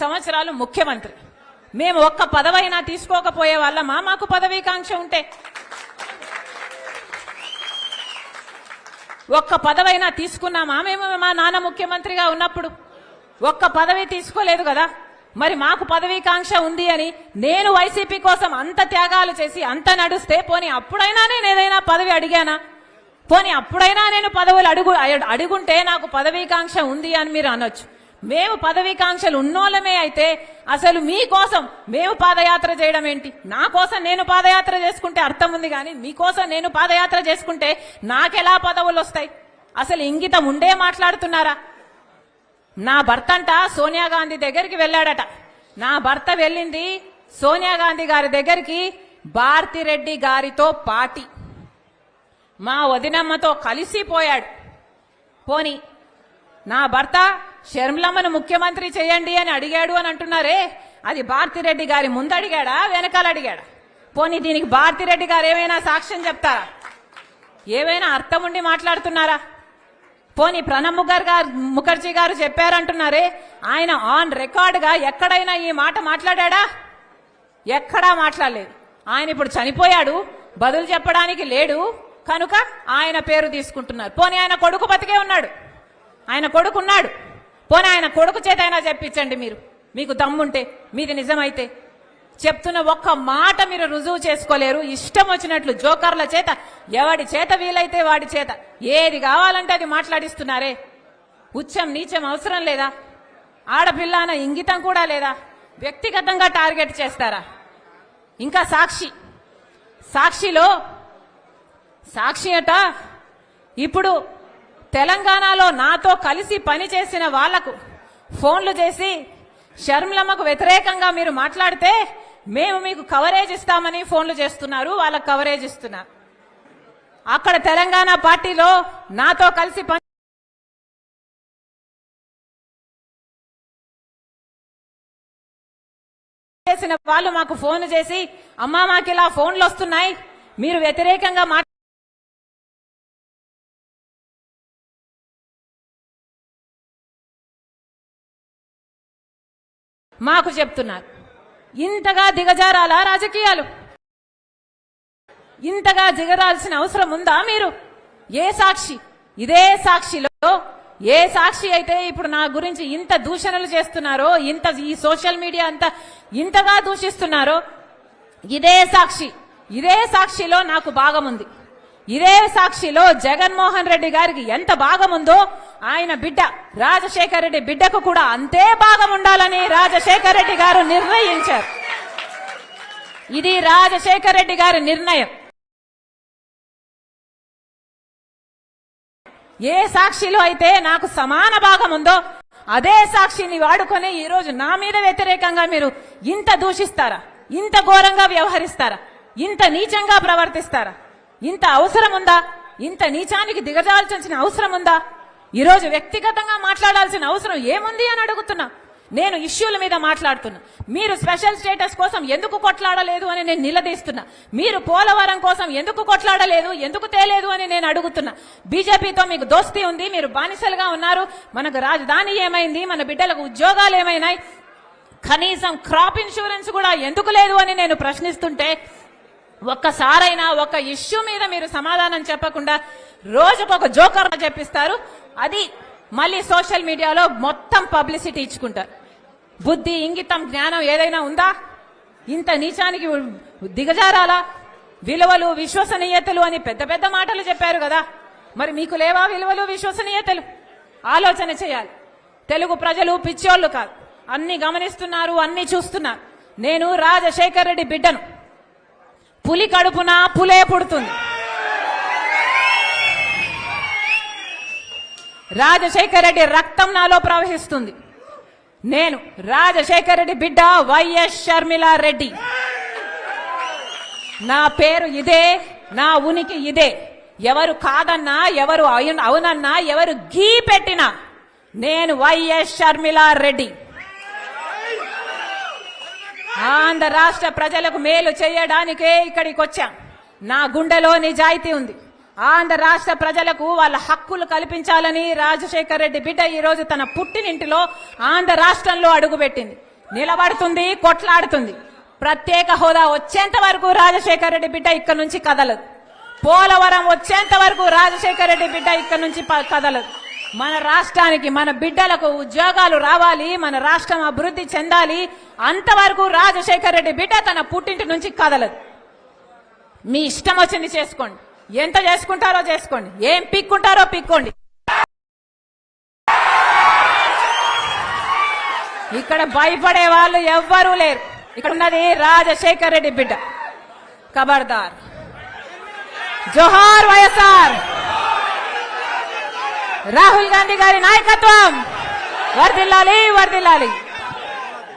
సంవత్సరాలు ముఖ్యమంత్రి. మేము ఒక్క పదవైనా తీసుకోకపోయే వాళ్ళమా? మాకు పదవీకాంక్ష ఉంటే ఒక్క పదవైనా తీసుకున్నామా? మేము మా నాన్న ముఖ్యమంత్రిగా ఉన్నప్పుడు ఒక్క పదవి తీసుకోలేదు కదా. మరి మాకు పదవీకాంక్ష ఉంది అని నేను వైసీపీ కోసం అంత త్యాగాలు చేసి అంత నడుస్తే పోనీ అప్పుడైనా నేను ఏదైనా పదవి అడిగానా? పోనీ అప్పుడైనా నేను పదవులు అడుగుంటే నాకు పదవీకాంక్ష ఉంది అని మీరు అనొచ్చు. మేము పదవీకాంక్షలు ఉన్నోళ్ళమే అయితే అసలు మీకోసం మేము పాదయాత్ర చేయడం ఏంటి? నా కోసం నేను పాదయాత్ర చేసుకుంటే అర్థం ఉంది, కానీ మీకోసం నేను పాదయాత్ర చేసుకుంటే నాకెలా పదవులు వస్తాయి? అసలు ఇంగితం ఉండే మాట్లాడుతున్నారా? నా భర్త అంట సోనియా గాంధీ దగ్గరికి వెళ్ళాడట. నా భర్త వెళ్ళింది సోనియా గాంధీ గారి దగ్గరికి భారతిరెడ్డి గారితో పాటి మా వదినమ్మతో కలిసిపోయాడు. పోని నా భర్త షర్మిలమ్మను ముఖ్యమంత్రి చేయండి అని అడిగాడు అని అంటున్నారే, అది భారతిరెడ్డి గారి ముందు అడిగాడా వెనకాల అడిగాడా? పోనీ దీనికి భారతిరెడ్డి గారు ఏమైనా సాక్ష్యం చెప్తారా? ఏమైనా అర్థం ఉండి మాట్లాడుతున్నారా? పోనీ ప్రణబ్ ముఖర్జీ గారు చెప్పారంటున్నారే, ఆయన ఆన్ రికార్డ్ గా ఎక్కడైనా ఈ మాట మాట్లాడా? ఎక్కడా మాట్లాడలేదు. ఆయన ఇప్పుడు చనిపోయాడు, బదులు చెప్పడానికి లేడు కనుక ఆయన పేరు తీసుకుంటున్నారు. పోనీ ఆయన కొడుకు బతికే ఉన్నాడు, ఆయన కొడుకున్నాడు. పోనీ ఆయన కొడుకు చేత అయినా చెప్పించండి మీరు, మీకు దమ్ముంటే, మీది నిజమైతే. చెప్తున్న ఒక్క మాట మీరు రుజువు చేసుకోలేరు. ఇష్టం వచ్చినట్లు జోకర్ల చేత, ఎవడి చేత వీలైతే వాడి చేత ఏది కావాలంటే అది మాట్లాడిస్తున్నారే. ఉచ్చం నీచం అవసరం లేదా? ఆడపిల్ల అన్న ఇంగితం కూడా లేదా? వ్యక్తిగతంగా టార్గెట్ చేస్తారా? ఇంకా సాక్షి అట ఇప్పుడు తెలంగాణలో నాతో కలిసి పనిచేసిన వాళ్లకు ఫోన్లు చేసి షర్మిలమ్మకు వ్యతిరేకంగా మీరు మాట్లాడితే మేము మీకు కవరేజ్ ఇస్తామని ఫోన్లు చేస్తున్నారు, వాళ్ళకు కవరేజ్ ఇస్తున్నారు. అక్కడ తెలంగాణ పార్టీలో నాతో కలిసి చేసిన వాళ్ళు మాకు ఫోన్ చేసి, అమ్మా మాకు ఇలా ఫోన్లు వస్తున్నాయి, మీరు వ్యతిరేకంగా మాకు చెప్తున్నారు. ఇంతగా దిగజారాలా రాజకీయాలు? ఇంతగా దిగరాల్సిన అవసరం ఉందా మీరు? ఏ సాక్షి? ఇదే సాక్షిలో ఏ సాక్షి అయితే ఇప్పుడు నా గురించి ఇంత దూషణలు చేస్తున్నారో, ఈ సోషల్ మీడియా అంతా ఇంతగా దూషిస్తున్నారో, ఇదే సాక్షిలో నాకు భాగం ఉంది. ఇదే సాక్షిలో జగన్మోహన్ రెడ్డి గారికి ఎంత భాగం ఉందో ఆయన బిడ్డ రాజశేఖర రెడ్డి బిడ్డకు కూడా అంతే భాగం ఉండాలని రాజశేఖర రెడ్డి గారు నిర్ణయించారు. ఇది రాజశేఖర రెడ్డి గారి నిర్ణయం. ఏ సాక్షిలో అయితే నాకు సమాన భాగం ఉందో అదే సాక్షిని వాడుకొని ఈరోజు నా మీద వ్యతిరేకంగా మీరు ఇంత దూషిస్తారా? ఇంత ఘోరంగా వ్యవహరిస్తారా? ఇంత నీచంగా ప్రవర్తిస్తారా? ఇంత అవసరం ఉందా? ఇంత నీచానికి దిగజాల్చాల్సిన అవసరం ఉందా? ఈరోజు వ్యక్తిగతంగా మాట్లాడాల్సిన అవసరం ఏముంది అని అడుగుతున్నా. నేను ఇష్యూల మీద మాట్లాడుతున్నా. మీరు స్పెషల్ స్టేటస్ కోసం ఎందుకు కొట్లాడలేదు అని నేను నిలదీస్తున్నా. మీరు పోలవరం కోసం ఎందుకు కొట్లాడలేదు, ఎందుకు తేలేదు అని నేను అడుగుతున్నా. బీజేపీతో మీకు దోస్తీ ఉంది, మీరు బానిసలుగా ఉన్నారు. మనకు రాజధాని ఏమైంది, మన బిడ్డలకు ఉద్యోగాలు ఏమైనాయి, కనీసం క్రాప్ ఇన్సూరెన్స్ కూడా ఎందుకు లేదు అని నేను ప్రశ్నిస్తుంటే ఒక్కసారైనా ఒక ఇష్యూ మీద మీరు సమాధానం చెప్పకుండా రోజుకొక జోకర్ చెప్పిస్తారు. అది మళ్ళీ సోషల్ మీడియాలో మొత్తం పబ్లిసిటీ ఇచ్చుకుంటారు. బుద్ధి, ఇంగితం, జ్ఞానం ఏదైనా ఉందా? ఇంత నీచానికి దిగజారాలా? విలువలు, విశ్వసనీయతలు అని పెద్ద పెద్ద మాటలు చెప్పారు కదా, మరి మీకు లేవా విలువలు, విశ్వసనీయతలు? ఆలోచన చేయాలి. తెలుగు ప్రజలు పిచ్చోళ్లు కాదు, అన్ని గమనిస్తున్నారు, అన్ని చూస్తున్నారు. నేను రాజశేఖర రెడ్డి బిడ్డను. పులి కడుపున పులే పుడుతుంది. రాజశేఖర రెడ్డి రక్తం నాలో ప్రవహిస్తుంది. నేను రాజశేఖర రెడ్డి బిడ్డ వైఎస్ షర్మిలా రెడ్డి. నా పేరు ఇదే, నా ఉనికి ఇదే. ఎవరు కాదన్నా, ఎవరు అవునన్నా, ఎవరు గీ పెట్టినా నేను వైఎస్ షర్మిలా రెడ్డి. ఆంధ్ర రాష్ట్ర ప్రజలకు మేలు చేయడానికే ఇక్కడికి వచ్చాం. నా గుండెలో నిజాయితీ ఉంది. ఆంధ్ర రాష్ట్ర ప్రజలకు వాళ్ళ హక్కులు కల్పించాలని రాజశేఖర రెడ్డి బిడ్డ ఈ రోజు తన పుట్టినింటిలో ఆంధ్ర రాష్ట్రంలో అడుగుపెట్టింది. నిలబడుతుంది, కొట్లాడుతుంది. ప్రత్యేక హోదా వచ్చేంత వరకు రాజశేఖర రెడ్డి బిడ్డ ఇక్కడ నుంచి కదలదు. పోలవరం వచ్చేంత వరకు రాజశేఖర రెడ్డి బిడ్డ ఇక్కడ నుంచి కదలదు. మన రాష్ట్రానికి, మన బిడ్డలకు ఉద్యోగాలు రావాలి, మన రాష్ట్రం అభివృద్ధి చెందాలి, అంతవరకు రాజశేఖర రెడ్డి బిడ్డ తన పుట్టింటి నుంచి కదలదు. మీ ఇష్టం వచ్చింది చేసుకోండి, ఎంత చేసుకుంటారో చేసుకోండి, ఏం పిక్కుంటారో పిక్కోండి. ఇక్కడ భయపడే వాళ్ళు ఎవ్వరూ లేరు. ఇక్కడ ఉన్నది రాజశేఖర రెడ్డి బిడ్డ. ఖబర్దార్. జోహార్ వైఎస్ఆర్. రాహుల్ గాంధీ గారి నాయకత్వం వర్ధిల్లాలి, వర్ధిల్లాలి.